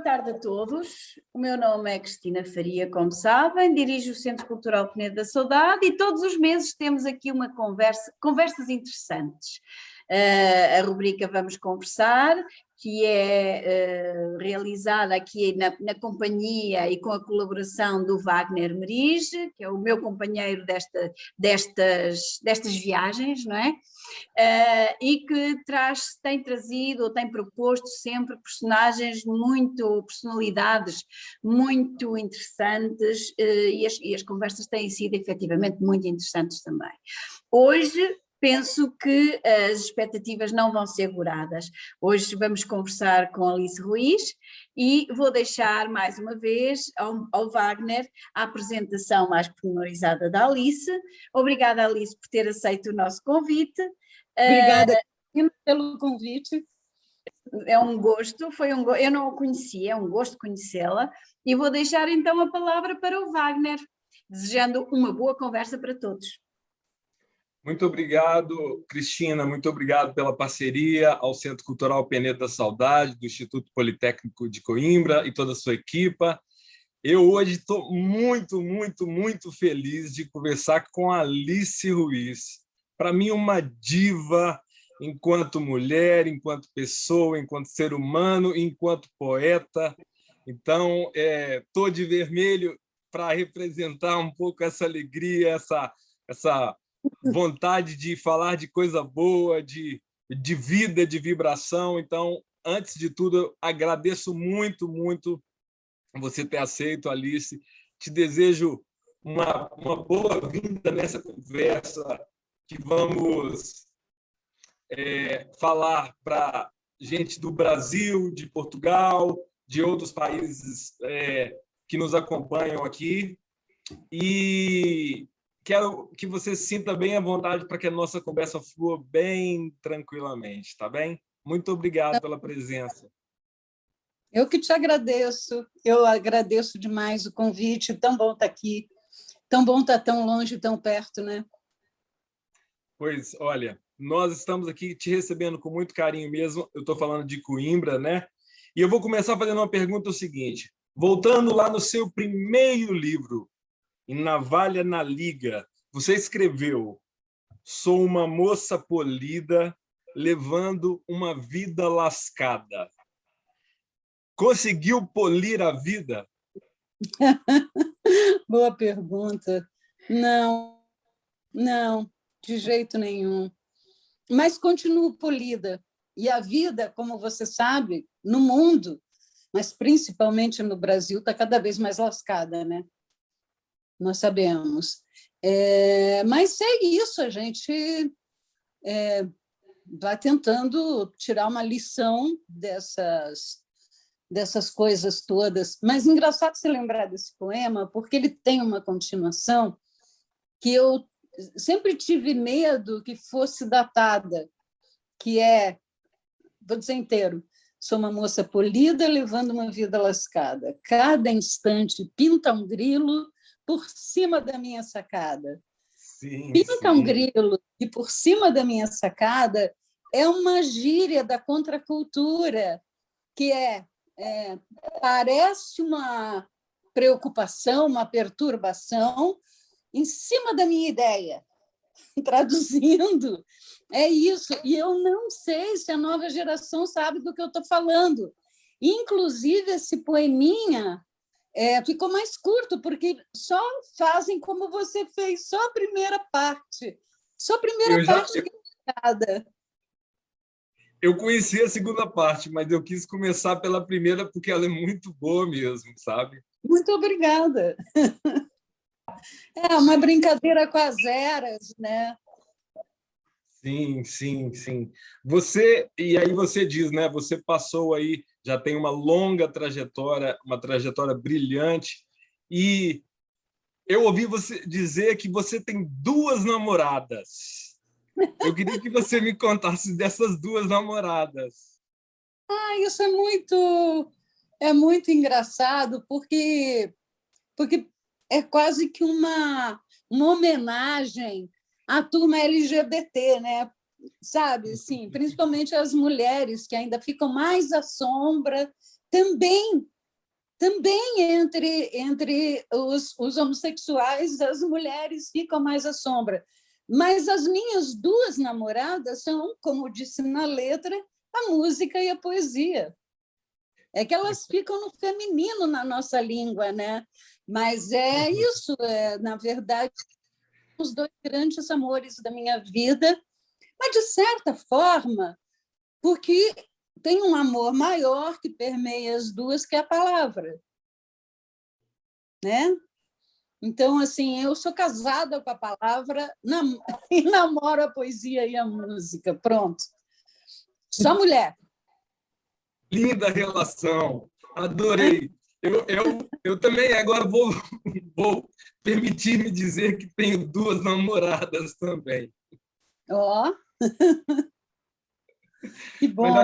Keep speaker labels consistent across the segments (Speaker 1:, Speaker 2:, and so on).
Speaker 1: tarde a todos. O meu nome é Cristina Faria, como sabem, dirijo o Centro Cultural Penedo da Saudade e todos os meses temos aqui uma conversas interessantes. A rubrica Vamos Conversar, que é realizada aqui na companhia e com a colaboração do Wagner Merige, que é o meu companheiro destas viagens, não é? E que tem trazido ou tem proposto sempre personalidades muito interessantes, e as conversas têm sido efetivamente muito interessantes também. Hoje penso que as expectativas não vão ser agoradas. Hoje vamos conversar com Alice Ruiz e vou deixar mais uma vez ao Wagner a apresentação mais pormenorizada da Alice. Obrigada, Alice, por ter aceito o nosso convite.
Speaker 2: Obrigada pelo convite.
Speaker 1: É um gosto, eu não a conhecia, é um gosto conhecê-la, e vou deixar então a palavra para o Wagner, desejando uma boa conversa para todos.
Speaker 3: Muito obrigado, Cristina, muito obrigado pela parceria ao Centro Cultural Penedo da Saudade, do Instituto Politécnico de Coimbra e toda a sua equipa. Eu hoje estou muito, muito, muito feliz de conversar com a Alice Ruiz. Para mim, uma diva enquanto mulher, enquanto pessoa, enquanto ser humano, enquanto poeta. Então, estou de vermelho para representar um pouco essa alegria, essa vontade de falar de coisa boa, de vida, de vibração. Então, antes de tudo, eu agradeço muito, muito você ter aceito, Alice. Te desejo uma boa-vinda nessa conversa que vamos falar para gente do Brasil, de Portugal, de outros países que nos acompanham aqui. E quero que você se sinta bem à vontade para que a nossa conversa flua bem tranquilamente, tá bem? Muito obrigado pela presença.
Speaker 2: Eu que te agradeço. Eu agradeço demais o convite. Tão bom estar aqui. Tão bom estar tão longe, tão perto, né?
Speaker 3: Pois, olha, nós estamos aqui te recebendo com muito carinho mesmo. Eu estou falando de Coimbra, né? E eu vou começar fazendo uma pergunta: o seguinte, voltando lá no seu primeiro livro, Em Navalha na Liga, você escreveu: sou uma moça polida, levando uma vida lascada. Conseguiu polir a vida?
Speaker 2: Boa pergunta. Não, de jeito nenhum. Mas continuo polida. E a vida, como você sabe, no mundo, mas principalmente no Brasil, está cada vez mais lascada, né? Nós sabemos. Mas é isso, a gente vai tentando tirar uma lição dessas coisas todas. Mas engraçado você lembrar desse poema, porque ele tem uma continuação que eu sempre tive medo que fosse datada, que vou dizer inteiro: sou uma moça polida levando uma vida lascada. Cada instante pinta um grilo por cima da minha sacada.
Speaker 3: Sim,
Speaker 2: Pinta
Speaker 3: sim.
Speaker 2: um grilo e por cima da minha sacada é uma gíria da contracultura, que parece uma preocupação, uma perturbação em cima da minha ideia. Traduzindo, é isso. E eu não sei se a nova geração sabe do que eu estou falando. Inclusive, esse poeminha ficou mais curto, porque só fazem como você fez, só a primeira parte. Só a primeira parte que é cada.
Speaker 3: Eu conheci a segunda parte, mas eu quis começar pela primeira porque ela é muito boa mesmo, sabe?
Speaker 2: Muito obrigada. É uma brincadeira com as eras, né?
Speaker 3: Sim, sim, sim. E aí você diz, né? Você passou aí, já tem uma longa trajetória, uma trajetória brilhante, e eu ouvi você dizer que você tem 2 namoradas. Eu queria que você me contasse dessas 2 namoradas.
Speaker 2: Isso é muito engraçado, porque é quase que uma homenagem à turma LGBT, né? Sabe, assim, principalmente as mulheres que ainda ficam mais à sombra, também também entre os homossexuais, as mulheres ficam mais à sombra. Mas as minhas duas namoradas são, como disse na letra, a música e a poesia. É que elas ficam no feminino na nossa língua, né? Mas é isso, na verdade, os dois grandes amores da minha vida, mas, de certa forma, porque tem um amor maior que permeia as duas, que é a palavra, né? Então, assim, eu sou casada com a palavra e namoro a poesia e a música. Pronto. Só mulher.
Speaker 3: Linda relação. Adorei. Eu também agora vou permitir-me dizer que tenho duas namoradas também.
Speaker 2: Ó, que
Speaker 3: Mas,
Speaker 2: bom.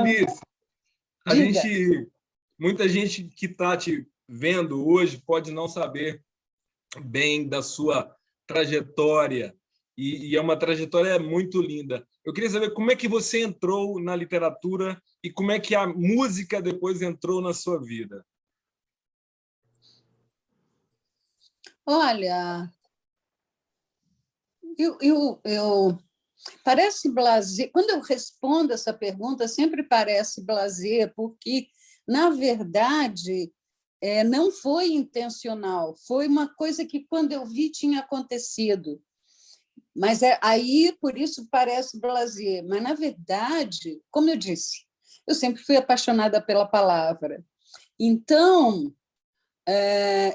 Speaker 3: Alice,
Speaker 2: Diga.
Speaker 3: muita gente que está te vendo hoje pode não saber bem da sua trajetória, e é uma trajetória muito linda. Eu queria saber como é que você entrou na literatura e como é que a música depois entrou na sua vida.
Speaker 2: Olha, parece blasé. Quando eu respondo essa pergunta, sempre parece blasé, porque, na verdade, não foi intencional, foi uma coisa que, quando eu vi, tinha acontecido. Mas aí, por isso, parece blasé. Mas, na verdade, como eu disse, eu sempre fui apaixonada pela palavra. Então,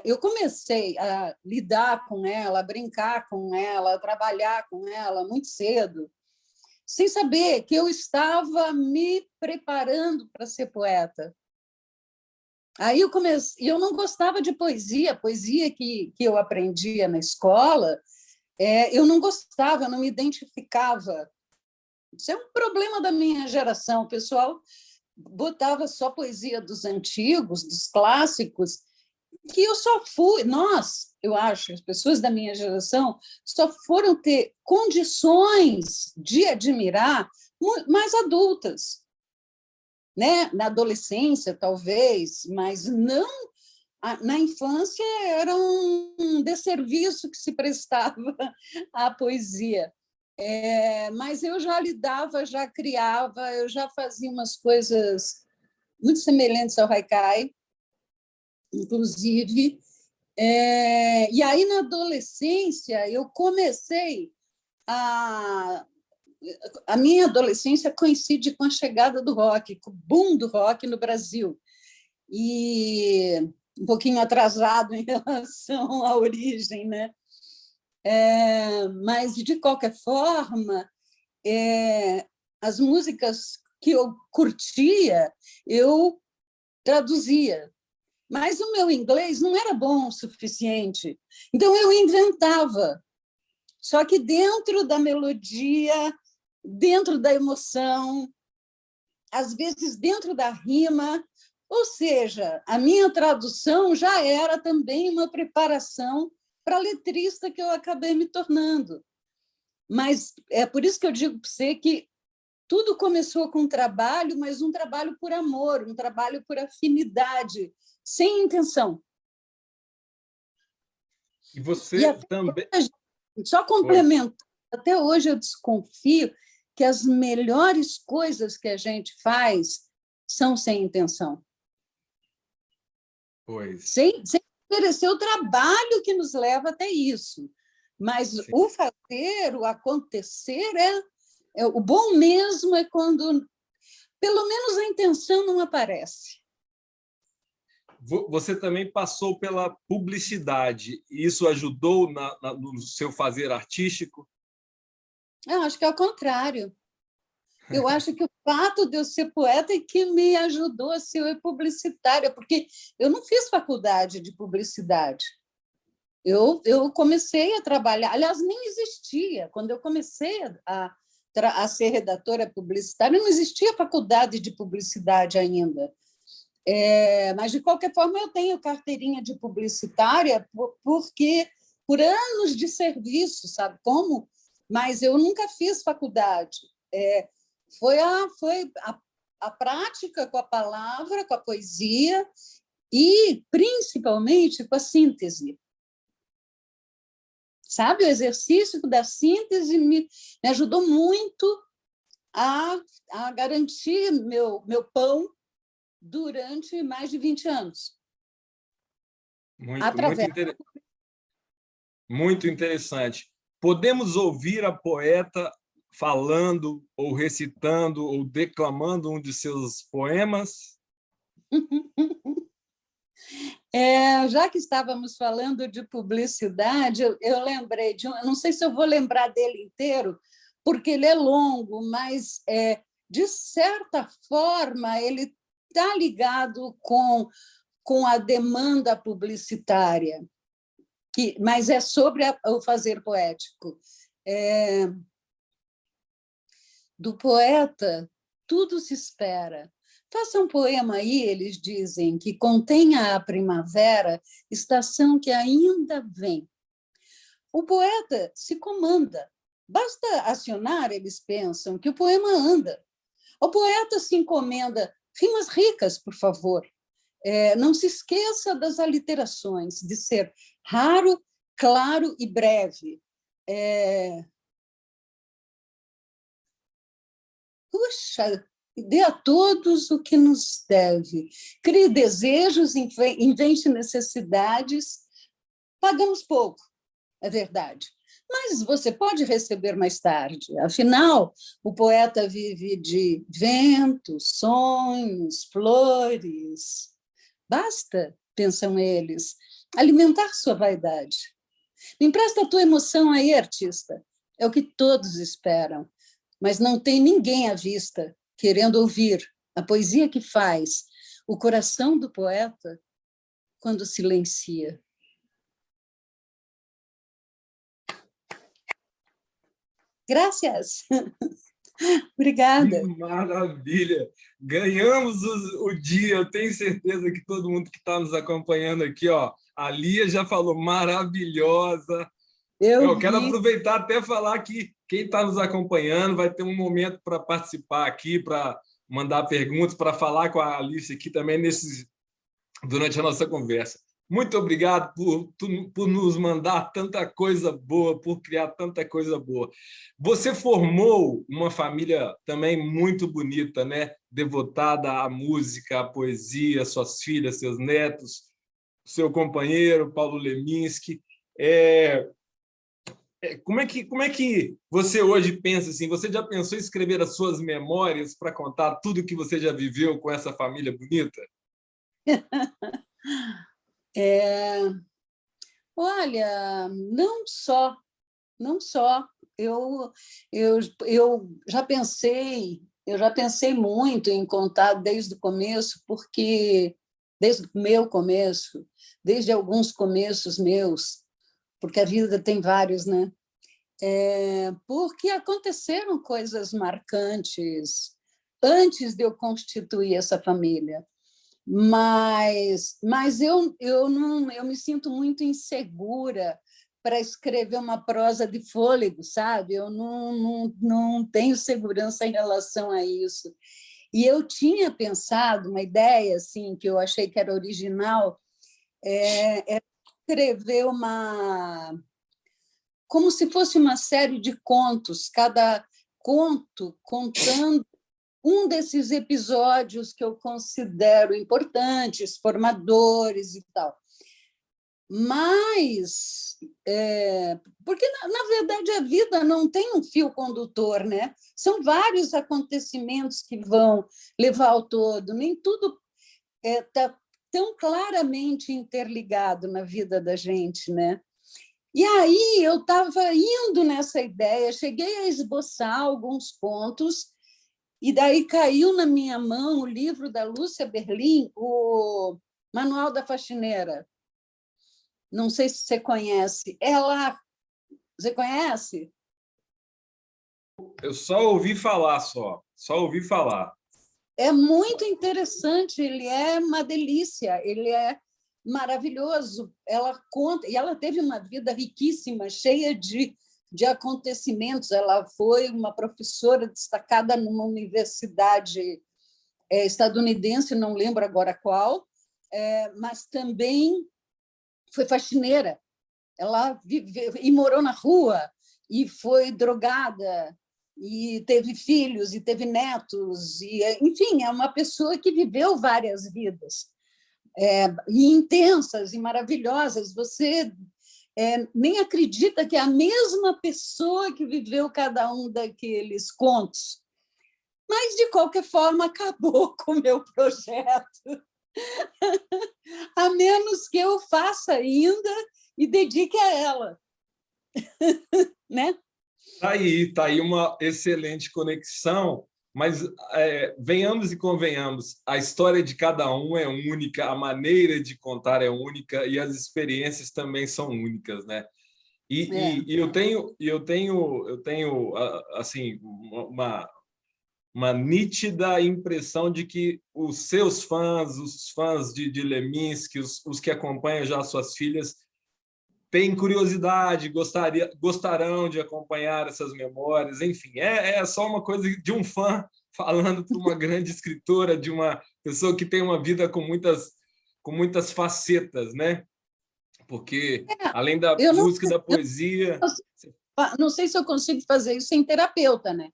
Speaker 2: eu comecei a lidar com ela, a brincar com ela, a trabalhar com ela muito cedo, sem saber que eu estava me preparando para ser poeta. Aí eu comecei, eu não gostava de poesia, poesia que eu aprendia na escola, eu não gostava, eu não me identificava. Isso é um problema da minha geração. O pessoal botava só poesia dos antigos, dos clássicos, que eu só fui, eu acho, as pessoas da minha geração só foram ter condições de admirar mais adultas, né? Na adolescência, talvez, mas não na infância. Era um desserviço que se prestava à poesia. Mas eu já lidava, já criava, eu já fazia umas coisas muito semelhantes ao haikai, inclusive. E aí, na adolescência, eu comecei a minha adolescência coincide com a chegada do rock, com o boom do rock no Brasil. E um pouquinho atrasado em relação à origem, né? Mas, de qualquer forma, as músicas que eu curtia, eu traduzia. Mas o meu inglês não era bom o suficiente. Então, eu inventava. Só que dentro da melodia, dentro da emoção, às vezes dentro da rima. Ou seja, a minha tradução já era também uma preparação para a letrista que eu acabei me tornando. Mas é por isso que eu digo para você que tudo começou com um trabalho, mas um trabalho por amor, um trabalho por afinidade, sem intenção.
Speaker 3: E você também...
Speaker 2: Só complementando, até hoje eu desconfio que as melhores coisas que a gente faz são sem intenção. Sem oferecer o trabalho que nos leva até isso. Mas sim, o fazer, o acontecer, o bom mesmo é quando, pelo menos, a intenção não aparece.
Speaker 3: Você também passou pela publicidade. Isso ajudou no seu fazer artístico?
Speaker 2: Eu acho que é o contrário. Eu acho que o fato de eu ser poeta é que me ajudou a ser publicitária, porque eu não fiz faculdade de publicidade. Eu comecei a trabalhar, aliás, nem existia. Quando eu comecei a ser redatora publicitária, não existia faculdade de publicidade ainda. Mas, de qualquer forma, eu tenho carteirinha de publicitária porque por anos de serviço, sabe como? Mas eu nunca fiz faculdade. Foi a prática com a palavra, com a poesia, e, principalmente, com a síntese. Sabe, o exercício da síntese me ajudou muito a garantir meu pão durante mais de 20 anos.
Speaker 3: Muito interessante. Podemos ouvir a poeta falando, ou recitando, ou declamando um de seus poemas?
Speaker 2: Já que estávamos falando de publicidade, eu lembrei de não sei se eu vou lembrar dele inteiro, porque ele é longo, mas, de certa forma, ele está ligado com a demanda publicitária, mas é sobre o fazer poético. Do poeta, tudo se espera. Faça um poema aí, eles dizem, que contenha a primavera, estação que ainda vem. O poeta se comanda. Basta acionar, eles pensam, que o poema anda. O poeta se encomenda. Rimas ricas, por favor. Não se esqueça das aliterações, de ser raro, claro e breve. Puxa, dê a todos o que nos deve. Crie desejos, invente necessidades. Pagamos pouco, é verdade. Mas você pode receber mais tarde. Afinal, o poeta vive de ventos, sonhos, flores. Basta, pensam eles, alimentar sua vaidade. Me empresta a tua emoção aí, artista. É o que todos esperam. Mas não tem ninguém à vista querendo ouvir a poesia que faz o coração do poeta quando silencia. Graças. Obrigada.
Speaker 3: Que maravilha! Ganhamos o dia. Eu tenho certeza que todo mundo que está nos acompanhando aqui, a Lia já falou maravilhosa. Eu quero aproveitar até falar que quem está nos acompanhando vai ter um momento para participar aqui, para mandar perguntas, para falar com a Alice aqui também durante a nossa conversa. Muito obrigado por nos mandar tanta coisa boa, por criar tanta coisa boa. Você formou uma família também muito bonita, né? Devotada à música, à poesia, suas filhas, seus netos, seu companheiro, Paulo Leminski. Como é que você hoje pensa assim? Você já pensou em escrever as suas memórias para contar tudo que você já viveu com essa família bonita?
Speaker 2: Olha, não só. Eu já pensei muito em contar desde o começo, porque desde o meu começo, desde alguns começos meus, porque a vida tem vários, né? Porque aconteceram coisas marcantes antes de eu constituir essa família. Mas eu me sinto muito insegura para escrever uma prosa de fôlego, sabe? Eu não tenho segurança em relação a isso. E eu tinha pensado uma ideia assim que eu achei que era original, escrever como se fosse uma série de contos, cada conto contando um desses episódios que eu considero importantes, formadores e tal. Mas, porque, na verdade, a vida não tem um fio condutor, né? São vários acontecimentos que vão levar ao todo, nem tudo está tão claramente interligado na vida da gente, né? E aí eu estava indo nessa ideia, cheguei a esboçar alguns pontos, e daí caiu na minha mão o livro da Lúcia Berlim, o Manual da Faxineira. Não sei se você conhece. Você conhece?
Speaker 3: Eu só ouvi falar, só ouvi falar.
Speaker 2: É muito interessante, ele é uma delícia, ele é maravilhoso. Ela conta, e ela teve uma vida riquíssima, cheia de acontecimentos. Ela foi uma professora destacada numa universidade estadunidense, não lembro agora qual, mas também foi faxineira. Ela viveu e morou na rua, e foi drogada, e teve filhos, e teve netos, e, enfim, é uma pessoa que viveu várias vidas, e intensas e maravilhosas. Você nem acredita que é a mesma pessoa que viveu cada um daqueles contos. Mas, de qualquer forma, acabou com o meu projeto. A menos que eu faça ainda e dedique a ela. Né?
Speaker 3: Tá aí uma excelente conexão, mas venhamos e convenhamos, a história de cada um é única, a maneira de contar é única e as experiências também são únicas, né? E eu tenho assim uma nítida impressão de que os seus fãs, os fãs de Leminski, os que acompanham já suas filhas, têm curiosidade, gostarão de acompanhar essas memórias. Enfim, é só uma coisa de um fã falando para uma grande escritora, de uma pessoa que tem uma vida com muitas facetas, né? Porque, além da música e da poesia...
Speaker 2: Não sei se eu consigo fazer isso sem terapeuta, né?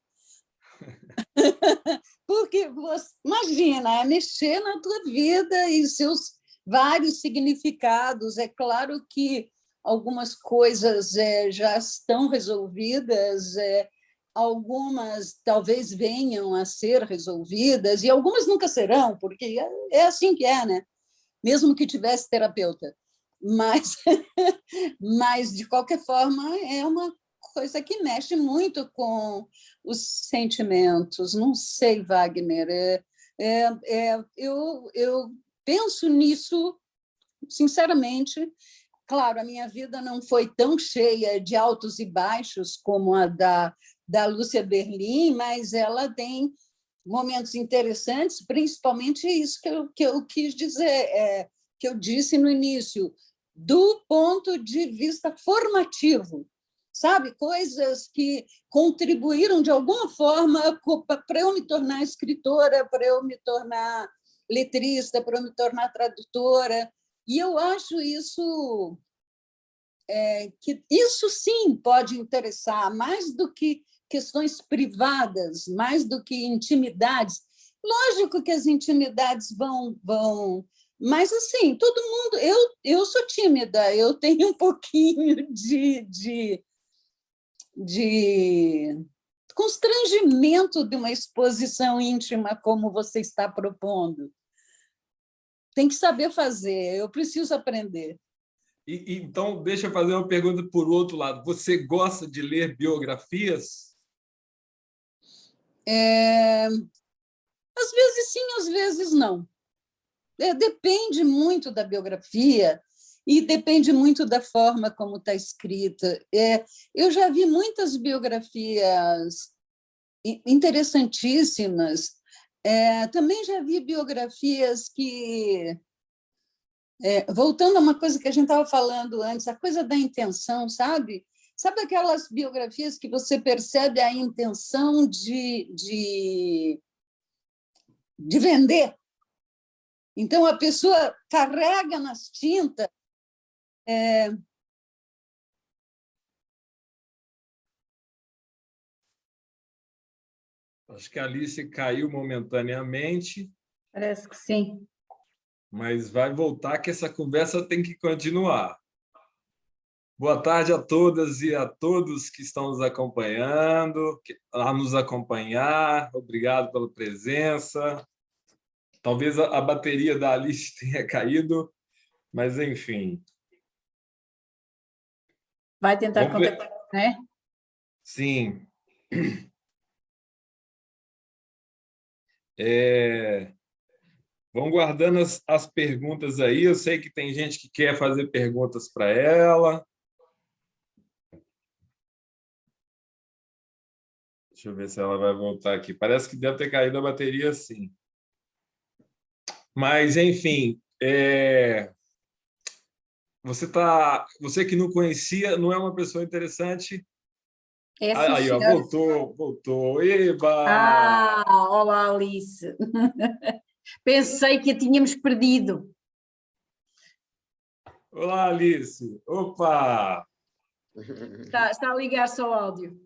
Speaker 2: Porque, imagina, mexer na tua vida e seus vários significados. É claro que algumas coisas já estão resolvidas, algumas talvez venham a ser resolvidas, e algumas nunca serão, porque é assim que é, né? Mesmo que tivesse terapeuta. Mas, de qualquer forma, é uma coisa que mexe muito com os sentimentos. Não sei, Wagner. Eu penso nisso, sinceramente. Claro, a minha vida não foi tão cheia de altos e baixos como a da Lúcia Berlim, mas ela tem momentos interessantes, principalmente isso que eu quis dizer, que eu disse no início, do ponto de vista formativo, sabe? Coisas que contribuíram de alguma forma para eu me tornar escritora, para eu me tornar letrista, para eu me tornar tradutora. E eu acho isso que isso sim pode interessar, mais do que questões privadas, mais do que intimidades. Lógico que as intimidades vão, mas assim, todo mundo. Eu sou tímida, eu tenho um pouquinho de constrangimento de uma exposição íntima como você está propondo. Tem que saber fazer, eu preciso aprender.
Speaker 3: Então, deixa eu fazer uma pergunta por outro lado. Você gosta de ler biografias?
Speaker 2: Às vezes sim, às vezes não. Depende muito da biografia e depende muito da forma como está escrita. Eu já vi muitas biografias interessantíssimas. Também já vi biografias que... voltando a uma coisa que a gente estava falando antes, a coisa da intenção, sabe? Sabe aquelas biografias que você percebe a intenção de vender? Então, a pessoa carrega nas tintas...
Speaker 3: Acho que a Alice caiu momentaneamente.
Speaker 1: Parece que sim.
Speaker 3: Mas vai voltar, que essa conversa tem que continuar. Boa tarde a todas e a todos que estão nos acompanhando, a nos acompanhar. Obrigado pela presença. Talvez a bateria da Alice tenha caído, mas, enfim.
Speaker 1: Vai tentar contactar, né?
Speaker 3: Sim. Vão guardando as perguntas aí. Eu sei que tem gente que quer fazer perguntas para ela. Deixa eu ver se ela vai voltar aqui. Parece que deve ter caído a bateria, sim. Mas, enfim, você que não conhecia, não é uma pessoa interessante? Aí, ó, voltou. Eba!
Speaker 1: Olá, Alice. Pensei que a tínhamos perdido.
Speaker 3: Olá, Alice. Opa!
Speaker 1: Está a ligar-se ao áudio.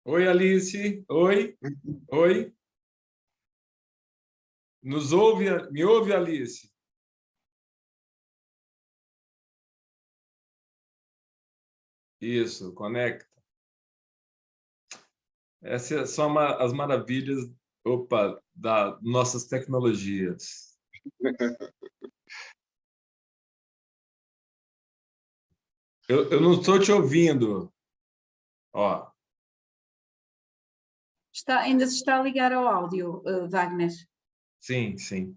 Speaker 3: Oi, Alice. Oi. Oi. Nos ouve? Me ouve, Alice? Isso, conecta. Essas são as maravilhas, opa, das nossas tecnologias. Eu não estou te ouvindo. Ó.
Speaker 1: Ainda se está a ligar ao áudio, Wagner.
Speaker 3: Sim, sim.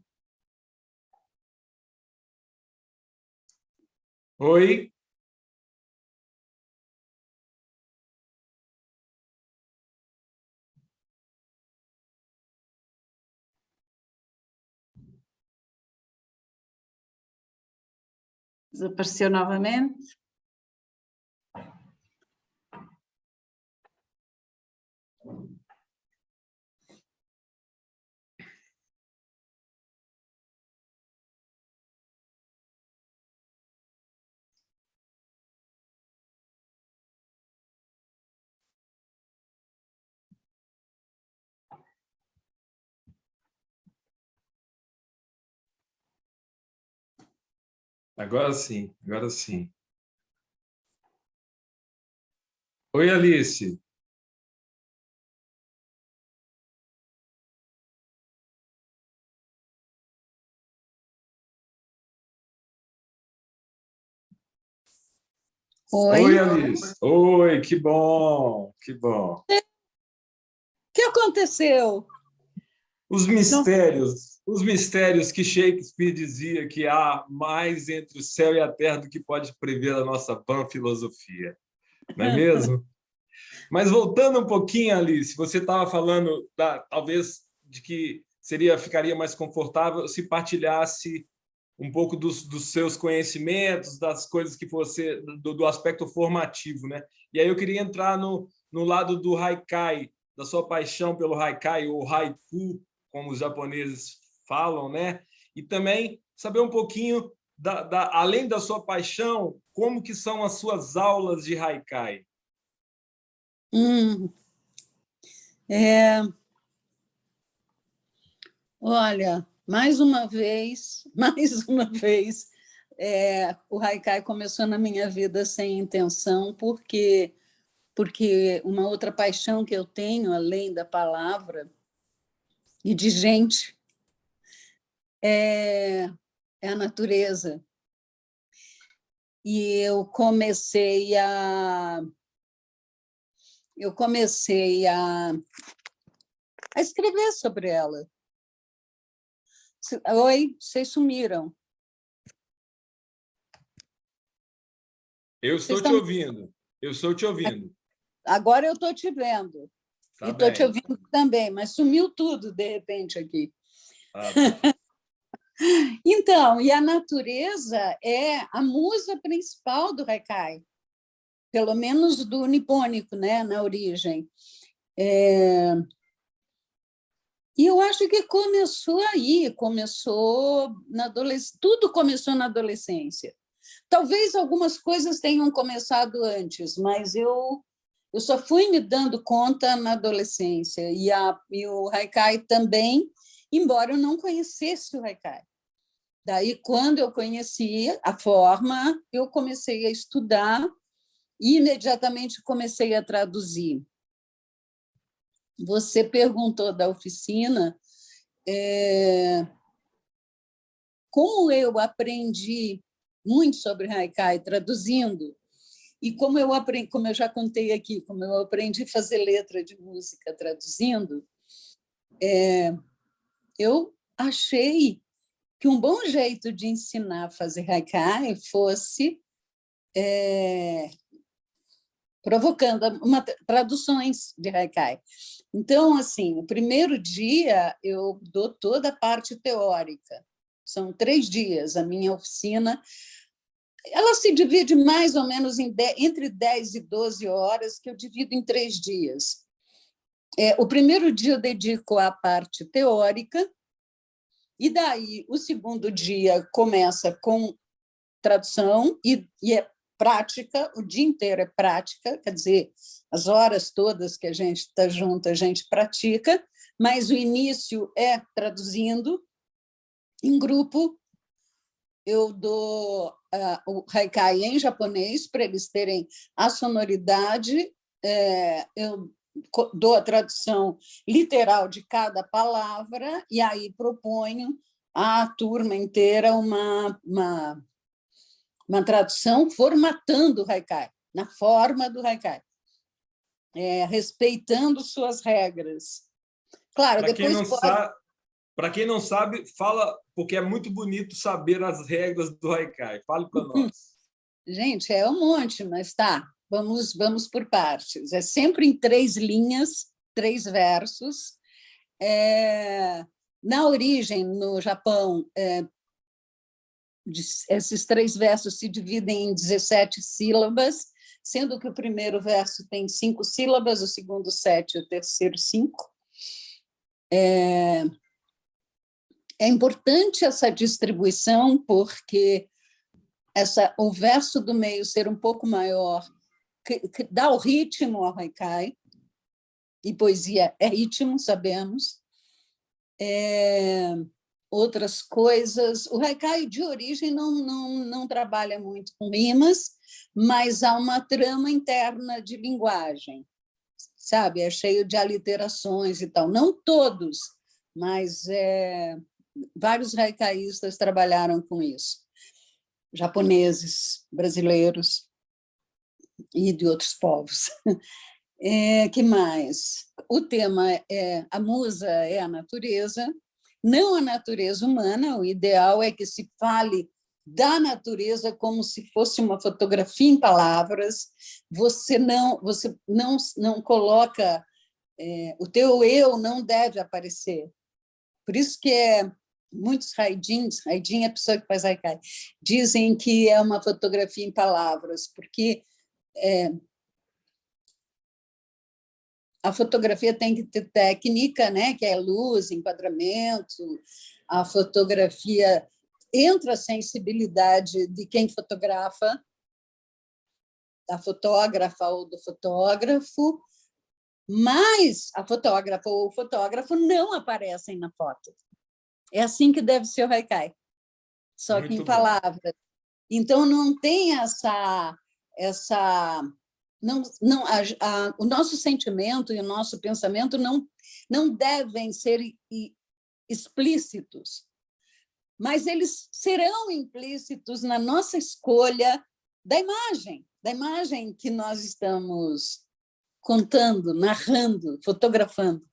Speaker 3: Oi?
Speaker 1: Desapareceu novamente.
Speaker 3: Agora sim, agora sim. Oi, Alice.
Speaker 2: Oi.
Speaker 3: Oi, Alice. Oi, que bom, que bom.
Speaker 2: O que aconteceu?
Speaker 3: Os mistérios que Shakespeare dizia que há mais entre o céu e a terra do que pode prever a nossa vã filosofia, não é mesmo? Mas voltando um pouquinho, Alice, você estava falando talvez de que ficaria mais confortável se partilhasse um pouco dos seus conhecimentos, das coisas que você do aspecto formativo, né? E aí eu queria entrar no lado do haikai, da sua paixão pelo haikai, ou haiku, como os japoneses falam, né? E também saber um pouquinho além da sua paixão, como que são as suas aulas de haikai?
Speaker 2: É, olha, mais uma vez, mais uma vez, o haikai começou na minha vida sem intenção, porque uma outra paixão que eu tenho, além da palavra e de gente, é a natureza. E eu comecei a escrever sobre ela. Oi, vocês sumiram.
Speaker 3: Eu
Speaker 2: Vocês
Speaker 3: estou te
Speaker 2: estão...
Speaker 3: ouvindo. Eu estou te ouvindo.
Speaker 2: Agora eu estou te vendo.
Speaker 3: Tá
Speaker 2: E estou te
Speaker 3: bem.
Speaker 2: ouvindo também, mas sumiu tudo de repente aqui.
Speaker 3: Ah, tá.
Speaker 2: Então, e a natureza é a musa principal do haikai, pelo menos do nipônico, né, na origem. E eu acho que começou aí, tudo começou na adolescência. Talvez algumas coisas tenham começado antes, mas eu só fui me dando conta na adolescência. E o haikai também, embora eu não conhecesse o haikai. Daí, quando eu conheci a forma, eu comecei a estudar e imediatamente comecei a traduzir. Você perguntou da oficina, como eu aprendi muito sobre haikai traduzindo, e como eu já contei aqui, como eu aprendi a fazer letra de música traduzindo, eu achei que um bom jeito de ensinar a fazer haikai fosse provocando traduções de haikai. Então, assim, o primeiro dia eu dou toda a parte teórica. São 3 dias a minha oficina. Ela se divide mais ou menos entre 10 e 12 horas, que eu divido em 3 dias. O primeiro dia eu dedico à parte teórica, e daí o segundo dia começa com tradução e é prática, o dia inteiro é prática, quer dizer, as horas todas que a gente está junto, a gente pratica, mas o início é traduzindo em grupo. Eu dou o haikai em japonês para eles terem a sonoridade, eu dou a tradução literal de cada palavra e aí proponho à turma inteira uma tradução formatando o haikai, na forma do haikai, respeitando suas regras. Claro,
Speaker 3: Para quem não sabe, fala, porque é muito bonito saber as regras do haikai. Fale para nós.
Speaker 2: Gente, é um monte, mas tá, vamos por partes. É sempre em 3 linhas, 3 versos. Na origem, no Japão, esses 3 versos se dividem em 17 sílabas, sendo que o primeiro verso tem 5 sílabas, o segundo 7 e o terceiro 5. É importante essa distribuição, porque o verso do meio ser um pouco maior, que dá o ritmo ao haikai, e poesia é ritmo, sabemos. Outras coisas. O haikai de origem não trabalha muito com rimas, mas há uma trama interna de linguagem, sabe? É cheio de aliterações e tal. Não todos, mas vários haikaístas trabalharam com isso. Japoneses, brasileiros e de outros povos. Que mais? O tema a musa é a natureza, não a natureza humana. O ideal é que se fale da natureza como se fosse uma fotografia em palavras. Você não coloca, o teu eu não deve aparecer. Por isso que muitos haidin é a pessoa que faz haikai, dizem que é uma fotografia em palavras, porque a fotografia tem que ter técnica, né, que é luz, enquadramento. A fotografia entra a sensibilidade de quem fotografa, da fotógrafa ou do fotógrafo, mas a fotógrafa ou o fotógrafo não aparecem na foto. É assim que deve ser o haikai, só que em palavras. Então, não tem o nosso sentimento e o nosso pensamento não devem ser explícitos, mas eles serão implícitos na nossa escolha da imagem que nós estamos contando, narrando, fotografando.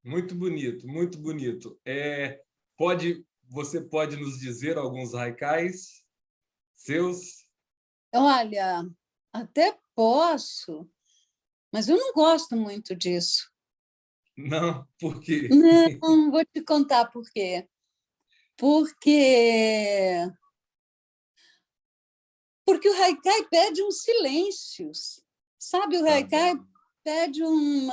Speaker 3: Muito bonito, muito bonito. Você pode nos dizer alguns haikais seus?
Speaker 2: Olha, até posso, mas eu não gosto muito disso.
Speaker 3: Não, por quê?
Speaker 2: Não, vou te contar por quê. Porque o haikai pede um silêncio, sabe? O haikai pede um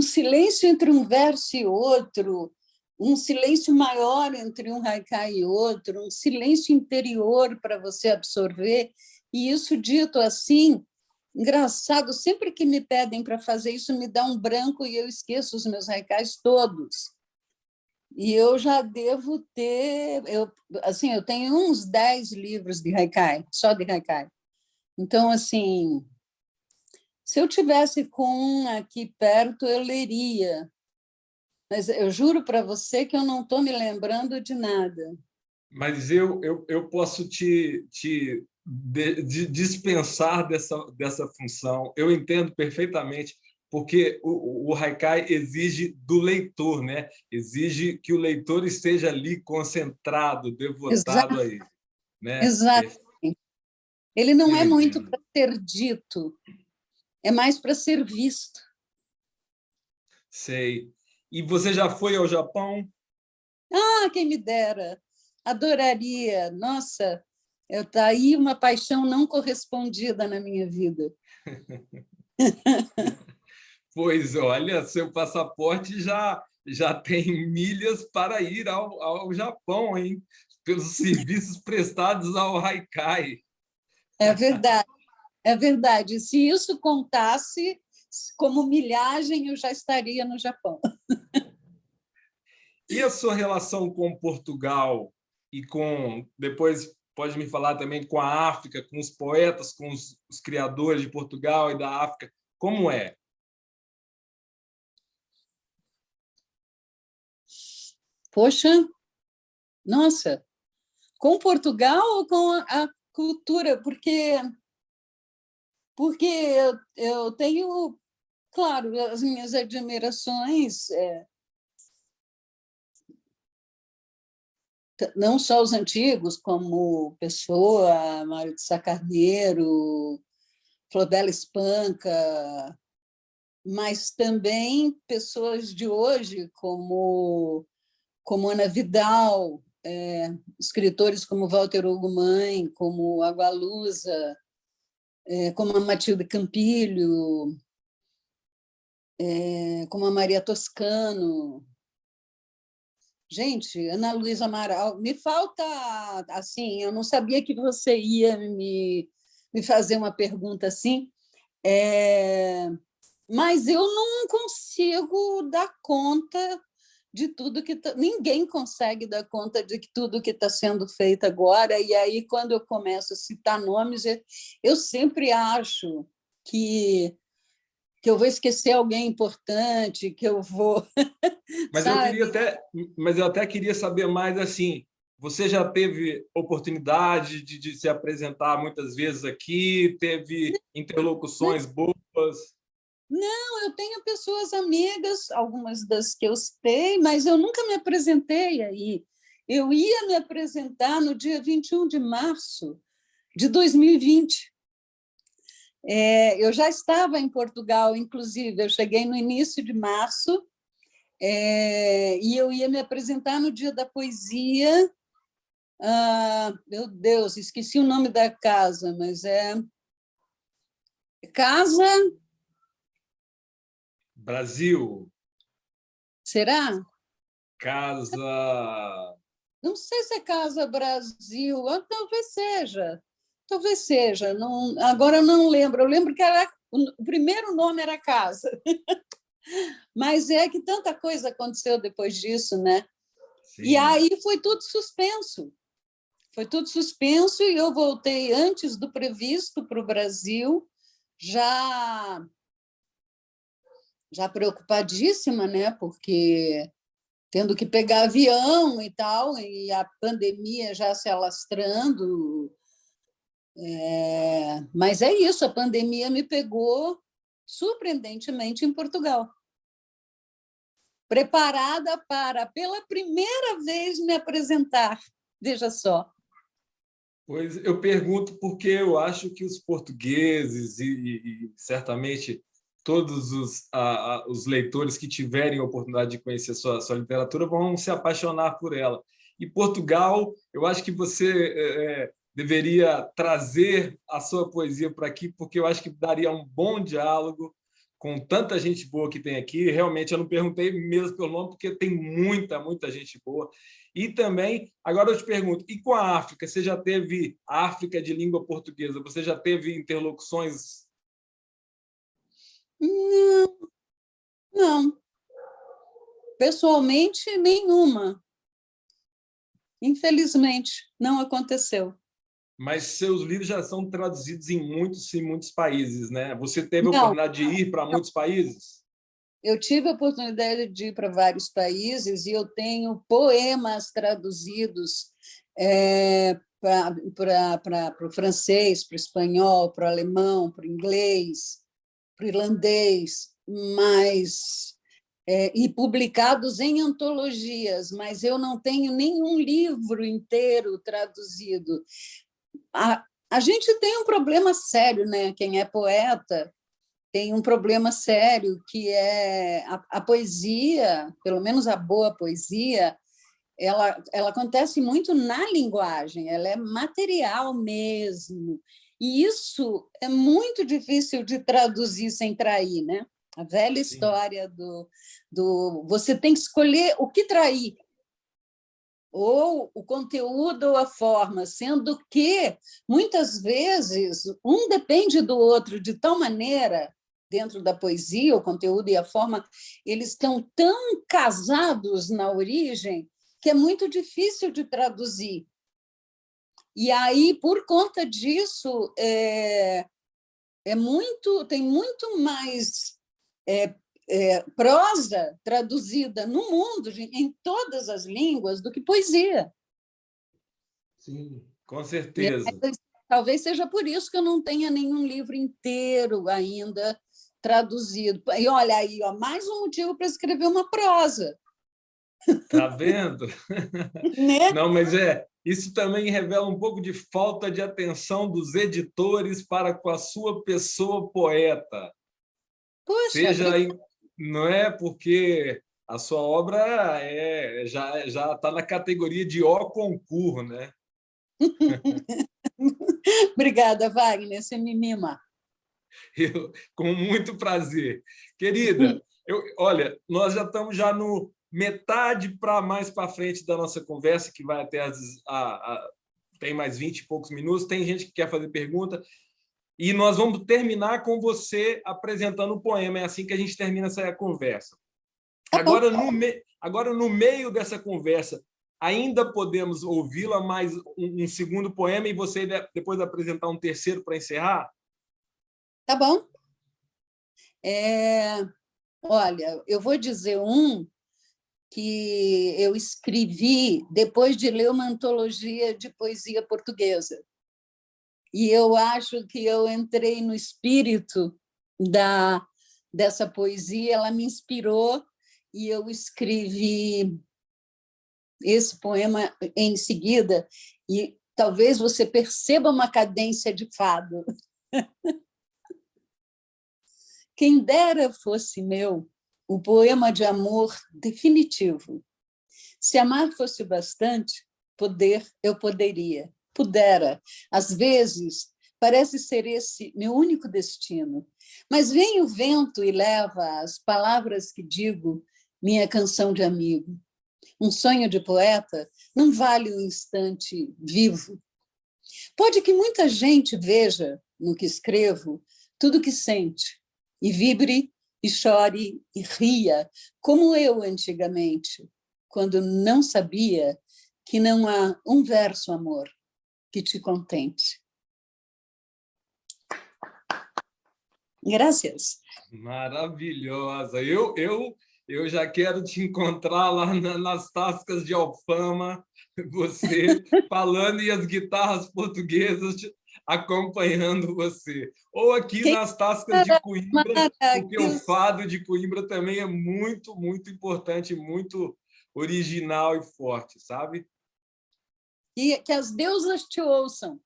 Speaker 2: silêncio entre um verso e outro, um silêncio maior entre um haikai e outro, um silêncio interior para você absorver. E isso, dito assim, engraçado, sempre que me pedem para fazer isso, me dá um branco e eu esqueço os meus haikais todos. E eu já devo ter... eu tenho uns 10 livros de haikai, só de haikai. Então, assim, se eu tivesse com um aqui perto, eu leria. Mas eu juro para você que eu não estou me lembrando de nada.
Speaker 3: Mas eu posso te dispensar dessa função. Eu entendo perfeitamente, porque o haikai exige do leitor, né? Exige que o leitor esteja ali concentrado, devotado a ele. Né?
Speaker 2: Exatamente. Ele não
Speaker 3: Eu
Speaker 2: é muito
Speaker 3: entendo.
Speaker 2: para ser dito, é mais para ser visto.
Speaker 3: Sei. E você já foi ao Japão?
Speaker 2: Ah, quem me dera! Adoraria. Nossa, está aí uma paixão não correspondida na minha vida.
Speaker 3: Pois olha, seu passaporte já tem milhas para ir ao Japão, hein? Pelos serviços prestados ao Haikai.
Speaker 2: É verdade, é verdade. Se isso contasse como milhagem, eu já estaria no Japão.
Speaker 3: E a sua relação com Portugal e depois pode me falar também com a África, com os poetas, com os criadores de Portugal e da África, como é?
Speaker 2: Poxa, nossa, com Portugal ou com a cultura? Porque eu tenho, claro, as minhas admirações, não só os antigos, como Pessoa, Mário de Sá Carneiro, Floribela Espanca, mas também pessoas de hoje, como Ana Vidal, escritores como Walter Ugumãe, como Agualusa, como a Matilde Campilho, como a Maria Toscano. Gente, Ana Luísa Amaral, me falta, assim, eu não sabia que você ia me fazer uma pergunta assim, mas eu não consigo dar conta de tudo que ninguém consegue dar conta de tudo que está sendo feito agora. E aí, quando eu começo a citar nomes, eu sempre acho que eu vou esquecer alguém importante, que eu vou,
Speaker 3: Mas eu
Speaker 2: sabe?
Speaker 3: queria mas eu até queria saber mais assim. Você já teve oportunidade de se apresentar muitas vezes aqui? Teve interlocuções boas?
Speaker 2: Não, eu tenho pessoas amigas, algumas das que eu citei, mas eu nunca me apresentei aí. Eu ia me apresentar no dia 21 de março de 2020. Eu já estava em Portugal, inclusive, eu cheguei no início de março, e eu ia me apresentar no Dia da Poesia. Meu Deus, esqueci o nome da casa, mas é Casa...
Speaker 3: Brasil,
Speaker 2: Será?
Speaker 3: casa.
Speaker 2: Não sei se é Casa Brasil, talvez seja. Talvez seja. Não, agora eu não lembro. Eu lembro que o primeiro nome era Casa. Mas é que tanta coisa aconteceu depois disso, né? E
Speaker 3: Sim.
Speaker 2: aí foi tudo suspenso. Foi tudo suspenso e eu voltei antes do previsto para o Brasil, já preocupadíssima, né? Porque tendo que pegar avião e tal, e a pandemia já se alastrando. Mas é isso, a pandemia me pegou surpreendentemente em Portugal, preparada para, pela primeira vez, me apresentar. Veja só.
Speaker 3: Pois eu pergunto porque eu acho que os portugueses e certamente todos os leitores que tiverem a oportunidade de conhecer sua literatura vão se apaixonar por ela. E Portugal, eu acho que você deveria trazer a sua poesia para aqui, porque eu acho que daria um bom diálogo com tanta gente boa que tem aqui. Realmente, eu não perguntei mesmo pelo nome, porque tem muita, muita gente boa. E também, agora eu te pergunto, e com a África? Você já teve África de língua portuguesa? Você já teve interlocuções?
Speaker 2: Não, não. Pessoalmente, nenhuma. Infelizmente, não aconteceu.
Speaker 3: Mas seus livros já são traduzidos em muitos países, né? Você teve a
Speaker 2: Não,
Speaker 3: oportunidade de ir para muitos países?
Speaker 2: eu tive a oportunidade de ir para vários países e eu tenho poemas traduzidos para o francês, para o espanhol, para o alemão, para o inglês, para o irlandês, e publicados em antologias, mas eu não tenho nenhum livro inteiro traduzido. A gente tem um problema sério, né? Quem é poeta tem um problema sério, que é a poesia, pelo menos a boa poesia, ela acontece muito na linguagem, ela é material mesmo. E isso é muito difícil de traduzir sem trair, né? A velha história do você tem que escolher o que trair, ou o conteúdo ou a forma, sendo que, muitas vezes, um depende do outro de tal maneira, dentro da poesia, o conteúdo e a forma, eles estão tão casados na origem que é muito difícil de traduzir. E aí, por conta disso, tem muito mais prosa traduzida no mundo, em todas as línguas, do que poesia.
Speaker 3: Sim, com certeza.
Speaker 2: Talvez seja por isso que eu não tenha nenhum livro inteiro ainda traduzido. E olha aí, mais um motivo para escrever uma prosa.
Speaker 3: Tá vendo?
Speaker 2: Né?
Speaker 3: Não, mas isso também revela um pouco de falta de atenção dos editores para com a sua pessoa poeta.
Speaker 2: Poxa,
Speaker 3: Não é porque a sua obra já está na categoria de O concurso, né?
Speaker 2: Obrigada, Wagner, você me mima.
Speaker 3: Com muito prazer. Querida, olha, nós já estamos no metade para mais para frente da nossa conversa, que vai até tem mais 20 e poucos minutos, tem gente que quer fazer pergunta, e nós vamos terminar com você apresentando o poema, é assim que a gente termina essa conversa. Agora, no meio dessa conversa, ainda podemos ouvi-la mais um segundo poema e você depois apresentar um terceiro para encerrar?
Speaker 2: Tá bom. Olha, eu vou dizer um que eu escrevi depois de ler uma antologia de poesia portuguesa. E eu acho que eu entrei no espírito dessa poesia, ela me inspirou e eu escrevi esse poema em seguida, e talvez você perceba uma cadência de fado. Quem dera fosse meu o poema de amor definitivo. Se amar fosse bastante, eu poderia, pudera. Às vezes, parece ser esse meu único destino. Mas vem o vento e leva as palavras que digo, minha canção de amigo. Um sonho de poeta não vale um instante vivo. Pode que muita gente veja no que escrevo tudo que sente, e vibre, e chore, e ria, como eu antigamente, quando não sabia que não há um verso, amor, que te contente. Graças.
Speaker 3: Maravilhosa. Eu já quero te encontrar lá nas tascas de Alfama, você falando e as guitarras portuguesas acompanhando você. Ou aqui nas tascas de Coimbra, porque o fado de Coimbra também é muito, muito importante, muito original e forte, sabe?
Speaker 2: E que as deusas te ouçam.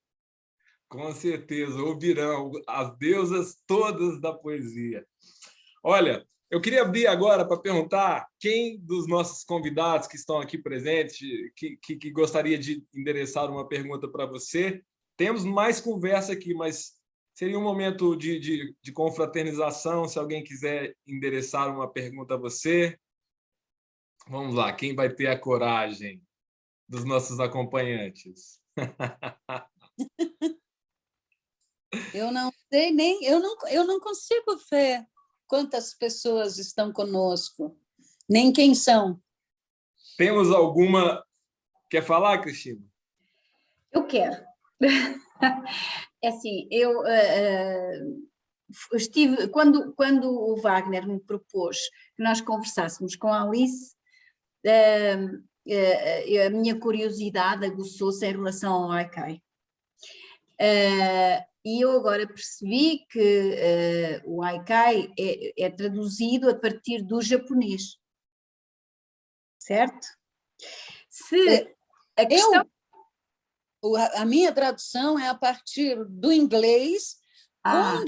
Speaker 3: Com certeza, ouvirão as deusas todas da poesia. Olha, eu queria abrir agora para perguntar quem dos nossos convidados que estão aqui presentes que gostaria de endereçar uma pergunta para você. Temos mais conversa aqui, mas seria um momento de confraternização, se alguém quiser endereçar uma pergunta a você. Vamos lá, quem vai ter a coragem dos nossos acompanhantes?
Speaker 2: Eu não sei nem, eu não consigo ver quantas pessoas estão conosco, nem quem são.
Speaker 3: Temos alguma... Quer falar, Cristina?
Speaker 1: Eu quero. É assim, eu estive... Quando o Wagner me propôs que nós conversássemos com a Alice, a minha curiosidade aguçou-se em relação ao Haikai. E eu agora percebi que o Haikai é traduzido a partir do japonês. Certo? Se a questão...
Speaker 2: A minha tradução é a partir do inglês, com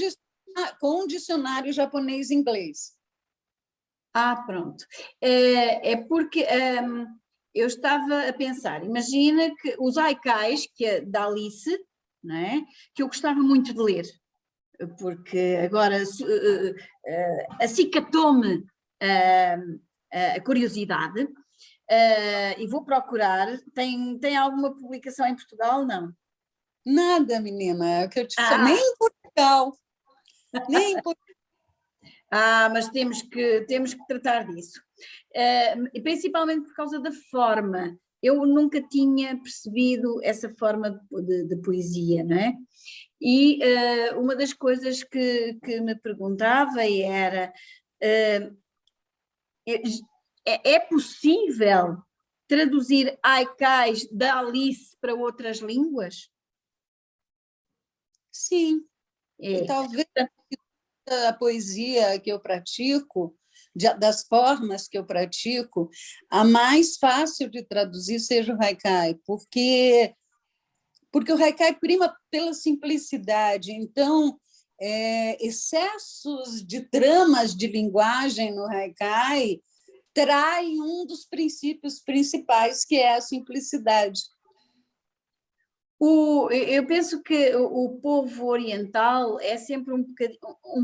Speaker 2: com um dicionário japonês-inglês.
Speaker 1: Pronto. É porque eu estava a pensar, imagina que os haikais, que é da Alice, não é? Que eu gostava muito de ler, porque agora acicatou-me a curiosidade, e vou procurar. Tem alguma publicação em Portugal? Não.
Speaker 2: Nada, menina, é o que eu te falo, nem em Portugal, nem em Portugal.
Speaker 1: Mas temos que tratar disso, principalmente por causa da forma. Eu nunca tinha percebido essa forma de poesia, não é? E uma das coisas que me perguntava era, é possível traduzir haikais da Alice para outras línguas?
Speaker 2: Sim, e talvez a poesia que eu pratico, das formas que eu pratico, a mais fácil de traduzir seja o haikai, porque o haikai prima pela simplicidade. Então, excessos de tramas de linguagem no haikai traem um dos princípios principais, que é a simplicidade.
Speaker 1: Eu penso que o povo oriental é sempre um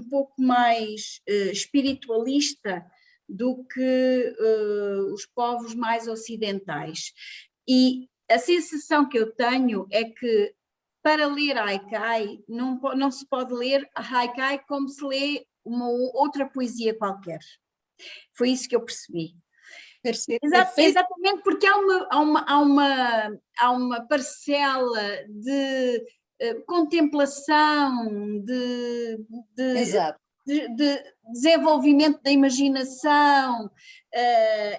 Speaker 1: pouco mais espiritualista do que os povos mais ocidentais. E a sensação que eu tenho é que para ler haikai não se pode ler haikai como se lê uma outra poesia qualquer. Foi isso que eu percebi. Exatamente, porque há uma parcela de contemplação, de desenvolvimento da imaginação,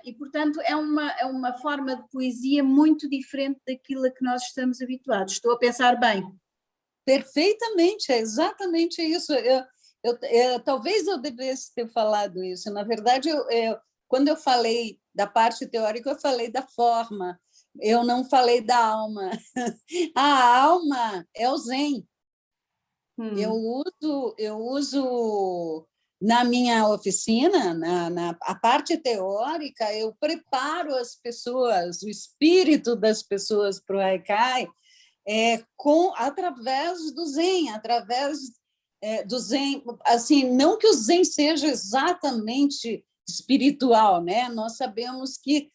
Speaker 1: e, portanto, é uma forma de poesia muito diferente daquilo a que nós estamos habituados. Estou a pensar bem?
Speaker 2: Perfeitamente, é exatamente isso. Talvez eu devesse ter falado isso. Na verdade, quando eu falei da parte teórica, eu falei da forma, eu não falei da alma. A alma é o Zen. Eu uso na minha oficina, a parte teórica, eu preparo as pessoas, o espírito das pessoas para o haikai, através do Zen, do Zen, assim, não que o Zen seja exatamente espiritual, né? Nós sabemos que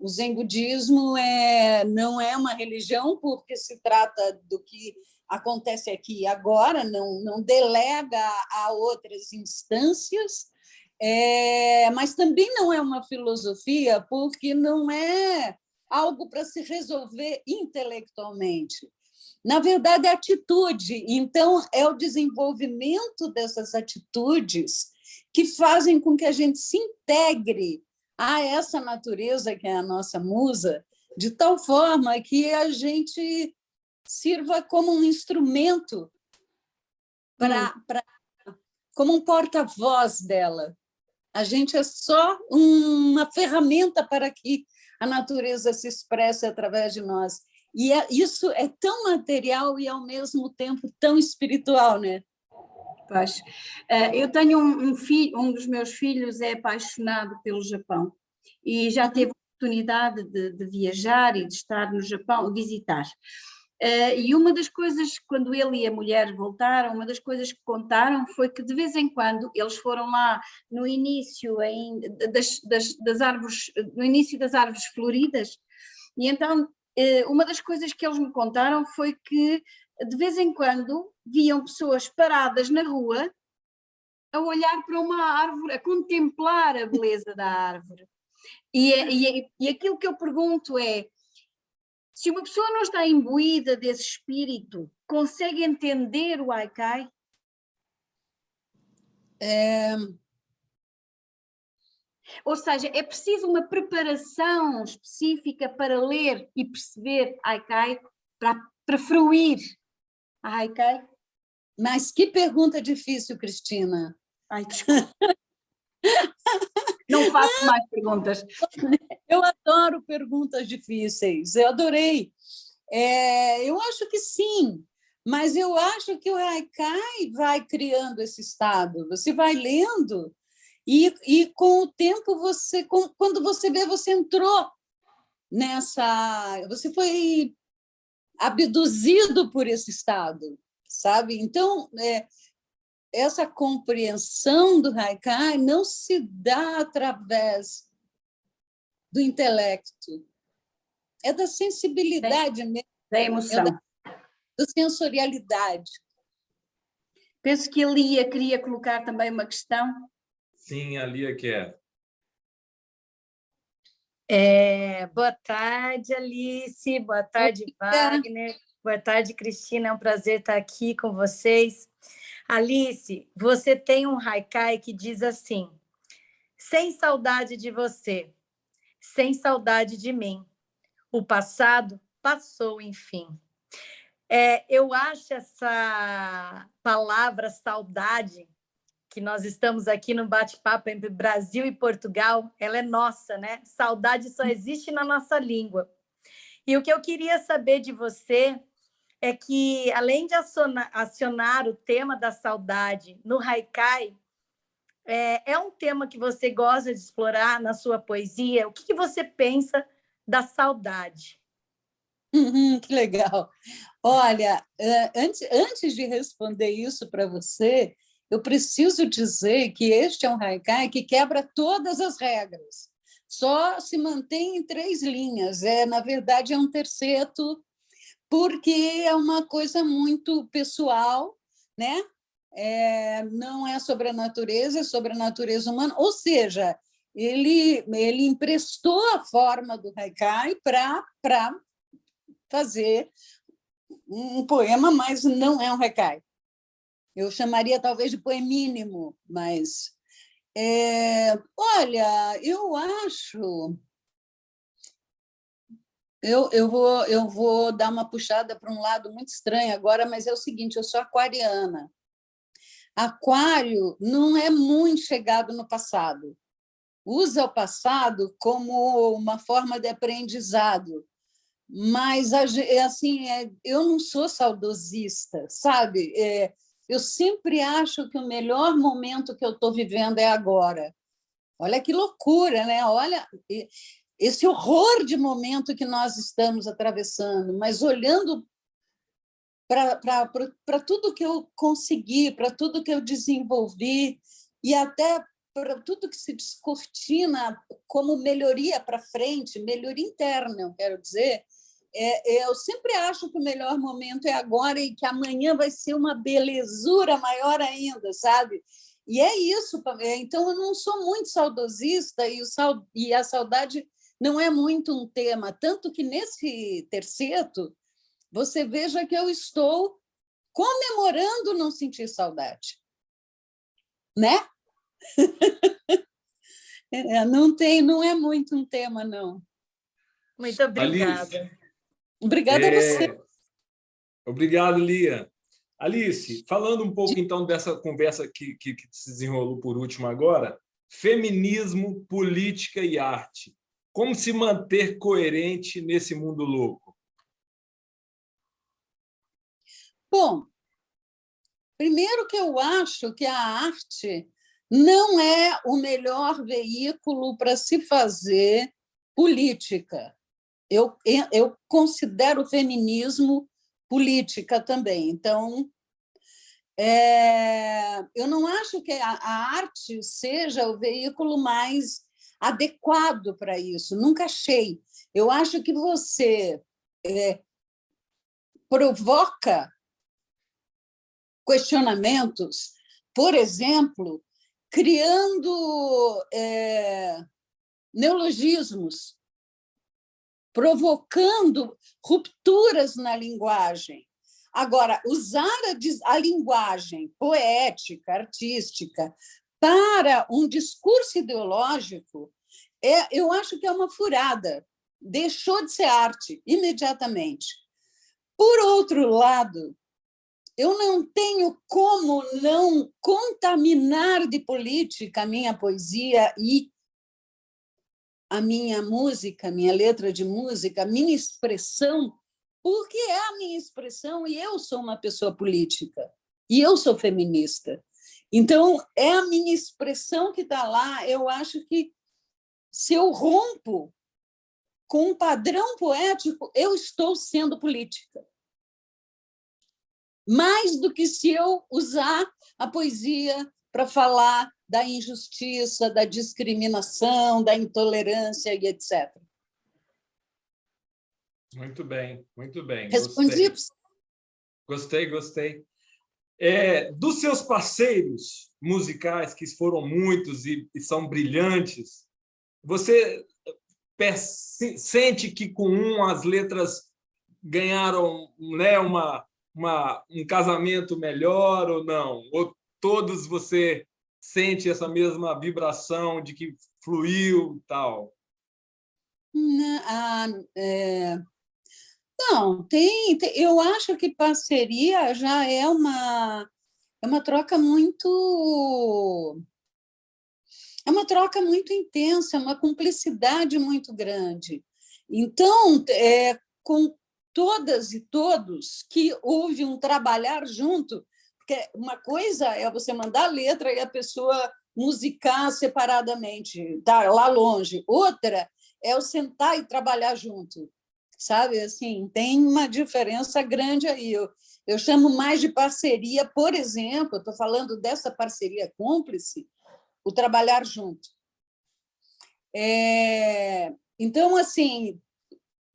Speaker 2: o Zen budismo não é uma religião, porque se trata do que acontece aqui e agora, não delega a outras instâncias, mas também não é uma filosofia, porque não é algo para se resolver intelectualmente. Na verdade, é atitude. Então, é o desenvolvimento dessas atitudes que fazem com que a gente se integre a essa natureza que é a nossa musa, de tal forma que a gente sirva como um instrumento, como um porta-voz dela. A gente é só uma ferramenta para que a natureza se expresse através de nós. E isso é tão material e, ao mesmo tempo, tão espiritual, né?
Speaker 1: Pois. Eu tenho um filho, um dos meus filhos é apaixonado pelo Japão e já teve a oportunidade de viajar e de estar no Japão, visitar. E uma das coisas, quando ele e a mulher voltaram, uma das coisas que contaram foi que de vez em quando eles foram lá no início das árvores, no início das árvores floridas, e então uma das coisas que eles me contaram foi que de vez em quando viam pessoas paradas na rua a olhar para uma árvore, a contemplar a beleza da árvore. E aquilo que eu pergunto é, se uma pessoa não está imbuída desse espírito, consegue entender o haikai? Ou seja, é preciso uma preparação específica para ler e perceber haikai, para fruir a haikai?
Speaker 2: Mas que pergunta difícil, Cristina.
Speaker 1: Ai, desculpa. Não faço mais perguntas.
Speaker 2: Eu adoro perguntas difíceis, eu adorei. Eu acho que sim, Mas eu acho que o haikai vai criando esse estado. Você vai lendo e com o tempo, quando você vê, você entrou nessa... Você foi abduzido por esse estado, sabe? Então, essa compreensão do haikai não se dá através do intelecto, é da sensibilidade mesmo,
Speaker 1: da emoção.
Speaker 2: Da sensorialidade.
Speaker 1: Penso que a Lia queria colocar também uma questão.
Speaker 3: Sim, a Lia quer.
Speaker 4: Boa tarde, Alice. Boa tarde, Wagner. Boa tarde, Cristina. É um prazer estar aqui com vocês. Alice, você tem um haikai que diz assim: sem saudade de você, sem saudade de mim, o passado passou, enfim. Eu acho essa palavra saudade, que nós estamos aqui no bate-papo entre Brasil e Portugal, ela é nossa, né? Saudade só existe na nossa língua. E o que eu queria saber de você é que, além de acionar o tema da saudade no haikai, é um tema que você gosta de explorar na sua poesia. O que você pensa da saudade?
Speaker 2: Que legal. Olha, antes de responder isso para você, eu preciso dizer que este é um haikai que quebra todas as regras. Só se mantém em 3 linhas. Na verdade, é um terceto, porque é uma coisa muito pessoal, né? Não é sobre a natureza, é sobre a natureza humana. Ou seja, ele emprestou a forma do haikai para fazer um poema, mas não é um haikai. Eu chamaria talvez de poemínimo, mas... olha, eu acho... Eu vou dar uma puxada para um lado muito estranho agora, mas é o seguinte, eu sou aquariana. Aquário não é muito chegado no passado. Usa o passado como uma forma de aprendizado. Mas, assim, eu não sou saudosista, sabe? Eu sempre acho que o melhor momento que eu estou vivendo é agora. Olha que loucura, né? Olha esse horror de momento que nós estamos atravessando, mas olhando para tudo que eu consegui, para tudo que eu desenvolvi e até para tudo que se descortina como melhoria para frente, melhoria interna, eu quero dizer, eu sempre acho que o melhor momento é agora e que amanhã vai ser uma belezura maior ainda, sabe? E é isso. Então, eu não sou muito saudosista e a saudade não é muito um tema, tanto que nesse terceto você veja que eu estou comemorando não sentir saudade, né? Não é muito um tema, não.
Speaker 4: Muito obrigada.
Speaker 3: Alice,
Speaker 2: Obrigada a você.
Speaker 3: Obrigado, Lia. Alice, falando um pouco, então, dessa conversa que se desenrolou por último agora, feminismo, política e arte. Como se manter coerente nesse mundo louco?
Speaker 2: Bom, primeiro que eu acho que a arte não é o melhor veículo para se fazer política. Eu considero o feminismo política também. Então, eu não acho que a arte seja o veículo mais adequado para isso. Nunca achei. Eu acho que você provoca questionamentos, por exemplo, criando neologismos, provocando rupturas na linguagem. Agora, usar a linguagem poética, artística, para um discurso ideológico, eu acho que é uma furada. Deixou de ser arte imediatamente. Por outro lado, eu não tenho como não contaminar de política a minha poesia e a minha música, a minha letra de música, a minha expressão porque é a minha expressão e eu sou uma pessoa política, e eu sou feminista. Então, é a minha expressão que está lá. Eu acho que, se eu rompo com um padrão poético, eu estou sendo política. Mais do que se eu usar a poesia para falar da injustiça, da discriminação, da intolerância e etc.
Speaker 3: Muito bem, muito bem.
Speaker 2: Respondi?
Speaker 3: Gostei. Dos seus parceiros musicais, que foram muitos e são brilhantes, você sente que com as letras ganharam, né, um casamento melhor ou não? Ou todos você sente essa mesma vibração de que fluiu e tal?
Speaker 2: Não, eu acho que parceria já é uma troca muito... É uma troca muito intensa, uma cumplicidade muito grande. Então, com todas e todos que houve um trabalhar junto, porque uma coisa é você mandar a letra e a pessoa musicar separadamente, tá lá longe. Outra é o sentar e trabalhar junto, sabe? Assim, tem uma diferença grande aí. Eu chamo mais de parceria, por exemplo, estou falando dessa parceria cúmplice, o trabalhar junto. Então, assim,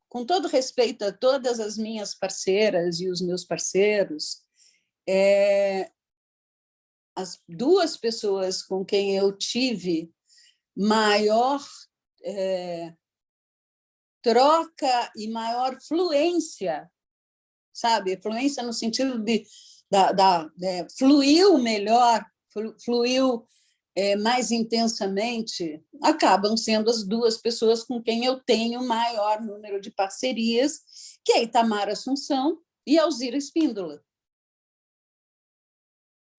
Speaker 2: com todo respeito a todas as minhas parceiras e os meus parceiros, as duas pessoas com quem eu tive maior troca e maior fluência, sabe? Fluência no sentido de fluiu melhor, fluiu mais intensamente, acabam sendo as duas pessoas com quem eu tenho maior número de parcerias, que é Itamar Assunção e Alzira Espíndola.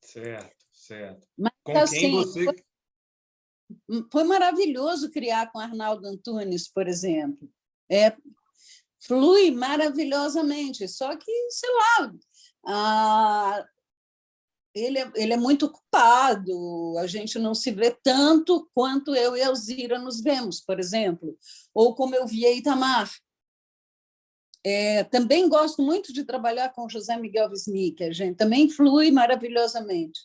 Speaker 3: Certo.
Speaker 2: Mas,
Speaker 3: com
Speaker 2: assim,
Speaker 3: quem você...
Speaker 2: Foi maravilhoso criar com Arnaldo Antunes, por exemplo. Flui maravilhosamente, só que, sei lá, ele é muito ocupado, a gente não se vê tanto quanto eu e a Alzira nos vemos, por exemplo, ou como eu via Itamar. Também gosto muito de trabalhar com José Miguel Wisnik, a gente também flui maravilhosamente.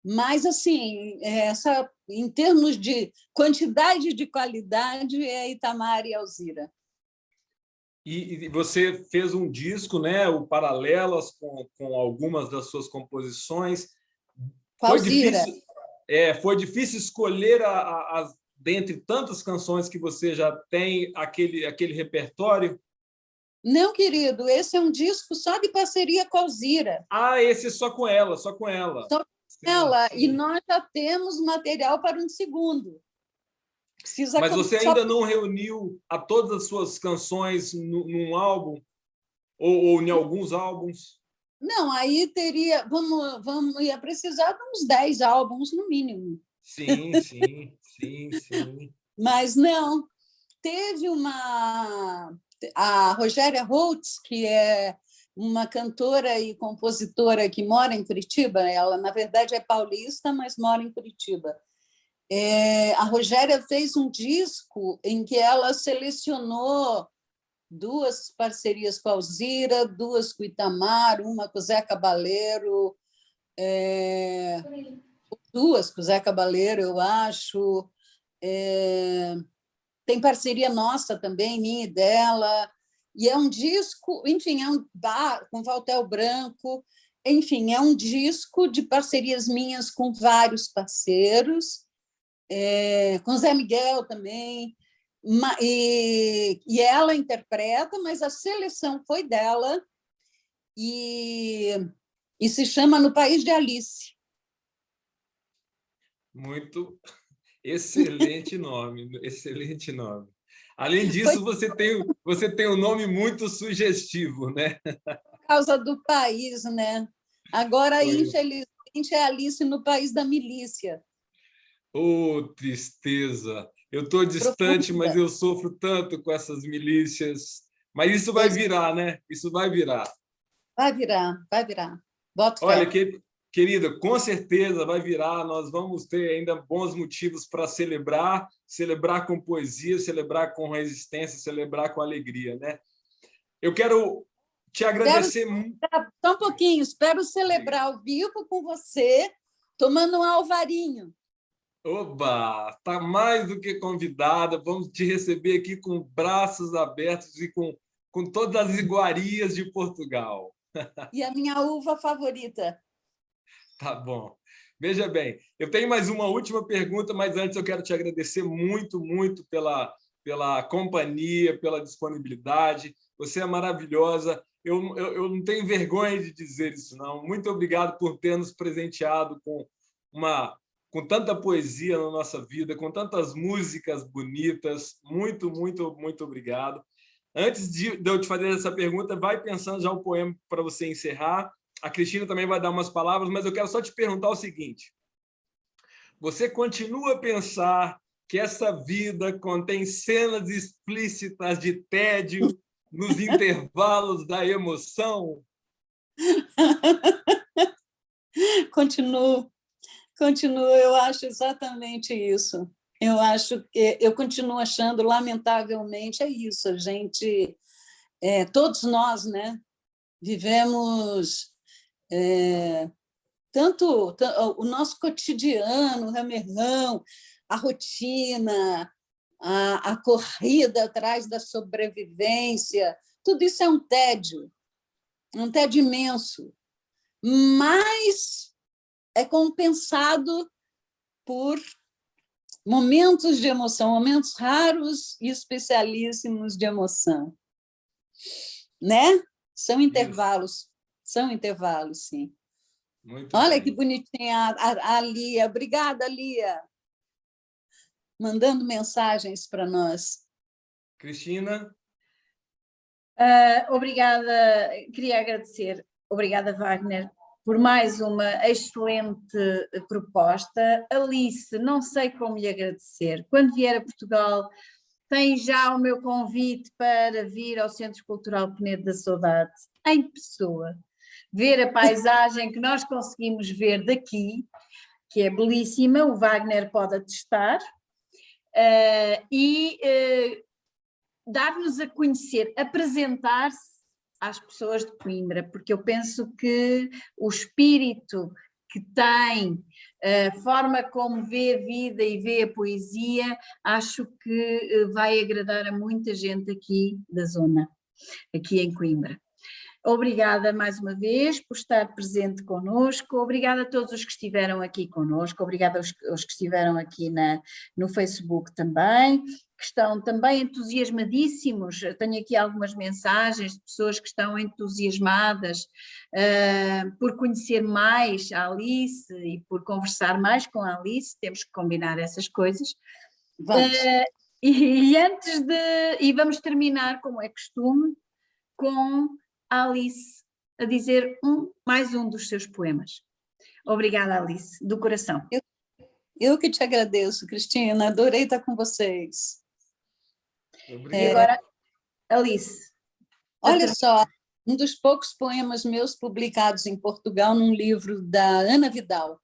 Speaker 2: Mas, assim, em termos de quantidade e de qualidade, é Itamar e Alzira.
Speaker 3: E você fez um disco, né, o Paralelas, com algumas das suas composições. Foi difícil escolher, dentre tantas canções que você já tem, aquele repertório?
Speaker 2: Não, querido, esse é um disco só de parceria com a Alzira.
Speaker 3: Esse é só com ela.
Speaker 2: Só com ela.
Speaker 3: Sim.
Speaker 2: E nós já temos material para um segundo.
Speaker 3: Mas você ainda não reuniu a todas as suas canções num álbum? Ou em alguns álbuns?
Speaker 2: Não, aí teria... ia precisar de uns 10 álbuns, no mínimo.
Speaker 3: Sim.
Speaker 2: Mas não. Teve a Rogéria Holtz, que é uma cantora e compositora que mora em Curitiba. Ela, na verdade, é paulista, mas mora em Curitiba. A Rogéria fez um disco em que ela selecionou 2 parcerias com a Alzira, 2 com o Itamar, uma com o Zé Cabaleiro, 2 com o Zé Cabaleiro, eu acho. Tem parceria nossa também, minha e dela. E é um disco, enfim, com Valtel Branco, enfim, é um disco de parcerias minhas com vários parceiros, com Zé Miguel também, e ela interpreta, mas a seleção foi dela, e se chama No País de Alice.
Speaker 3: Muito excelente nome, excelente nome. Além disso, você tem um nome muito sugestivo, né?
Speaker 2: Por causa do país, né? Agora, infelizmente, é Alice no País da Milícia.
Speaker 3: Tristeza! Eu estou distante, mas eu sofro tanto com essas milícias Mas isso vai virar, né? Isso vai virar.
Speaker 2: Vai virar, vai virar. Boto fé.
Speaker 3: Olha, querida, com certeza vai virar. Nós vamos ter ainda bons motivos para celebrar, celebrar com poesia, celebrar com resistência, celebrar com alegria, né? Eu quero te agradecer muito.
Speaker 2: Só um pouquinho, espero celebrar ao vivo com você, tomando um alvarinho.
Speaker 3: Oba, está mais do que convidada. Vamos te receber aqui com braços abertos e com todas as iguarias de Portugal.
Speaker 2: E a minha uva favorita.
Speaker 3: Tá bom. Veja bem, eu tenho mais uma última pergunta, mas antes eu quero te agradecer muito, muito pela companhia, pela disponibilidade. Você é maravilhosa. Eu não tenho vergonha de dizer isso, não. Muito obrigado por ter nos presenteado com tanta poesia na nossa vida, com tantas músicas bonitas. Muito, muito, muito obrigado. Antes de eu te fazer essa pergunta, vai pensando já o poema para você encerrar. A Cristina também vai dar umas palavras, mas eu quero só te perguntar o seguinte. Você continua a pensar que essa vida contém cenas explícitas de tédio nos intervalos da emoção?
Speaker 2: Continuo, eu acho exatamente isso. Eu continuo achando, lamentavelmente, é isso. A gente, todos nós, né, vivemos tanto o nosso cotidiano, o ramerrão, a rotina, a corrida atrás da sobrevivência, tudo isso é um tédio imenso, mas é compensado por momentos de emoção, momentos raros e especialíssimos de emoção, né? São intervalos, sim.
Speaker 3: Muito
Speaker 2: Olha
Speaker 3: bem.
Speaker 2: que bonitinha a Lia. Obrigada, Lia. Mandando mensagens para nós.
Speaker 3: Cristina?
Speaker 1: Obrigada, queria agradecer. Obrigada, Wagner, por mais uma excelente proposta. Alice, não sei como lhe agradecer. Quando vier a Portugal, tem já o meu convite para vir ao Centro Cultural Penedo da Saudade, em pessoa, ver a paisagem que nós conseguimos ver daqui, que é belíssima, o Wagner pode atestar, dar-nos a conhecer, apresentar-se às pessoas de Coimbra, porque eu penso que o espírito que tem, a forma como vê a vida e vê a poesia, acho que vai agradar a muita gente aqui da zona, aqui em Coimbra. Obrigada mais uma vez por estar presente connosco, obrigada a todos os que estiveram aqui connosco, obrigada aos que estiveram aqui no Facebook também, que estão também entusiasmadíssimos. Tenho aqui algumas mensagens de pessoas que estão entusiasmadas por conhecer mais a Alice e por conversar mais com a Alice. Temos que combinar essas coisas.
Speaker 2: Vamos.
Speaker 1: E vamos terminar, como é costume, com a Alice a dizer mais um dos seus poemas. Obrigada, Alice, do coração.
Speaker 2: Eu que te agradeço, Cristina, adorei estar com vocês.
Speaker 3: Obrigado.
Speaker 1: E agora, Alice.
Speaker 2: Olha só, um dos poucos poemas meus publicados em Portugal num livro da Ana Vidal,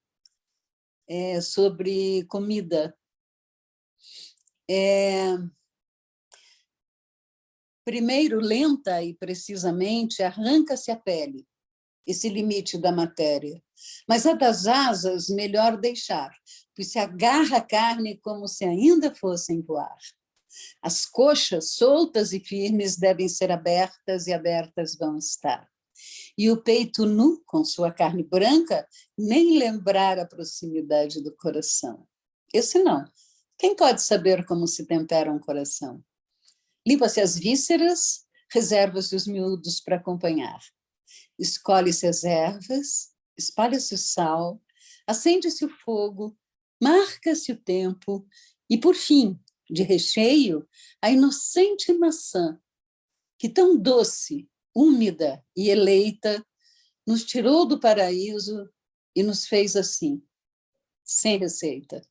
Speaker 2: sobre comida. Primeiro, lenta e precisamente, arranca-se a pele, esse limite da matéria. Mas a das asas, melhor deixar, pois se agarra a carne como se ainda fossem voar. As coxas, soltas e firmes, devem ser abertas e abertas vão estar. E o peito nu, com sua carne branca, nem lembrar a proximidade do coração. Esse não. Quem pode saber como se tempera um coração? Limpa-se as vísceras, reserva-se os miúdos para acompanhar. Escolhe-se as ervas, espalha-se o sal, acende-se o fogo, marca-se o tempo e, por fim, de recheio, a inocente maçã, que tão doce, úmida e eleita, nos tirou do paraíso e nos fez assim, sem receita.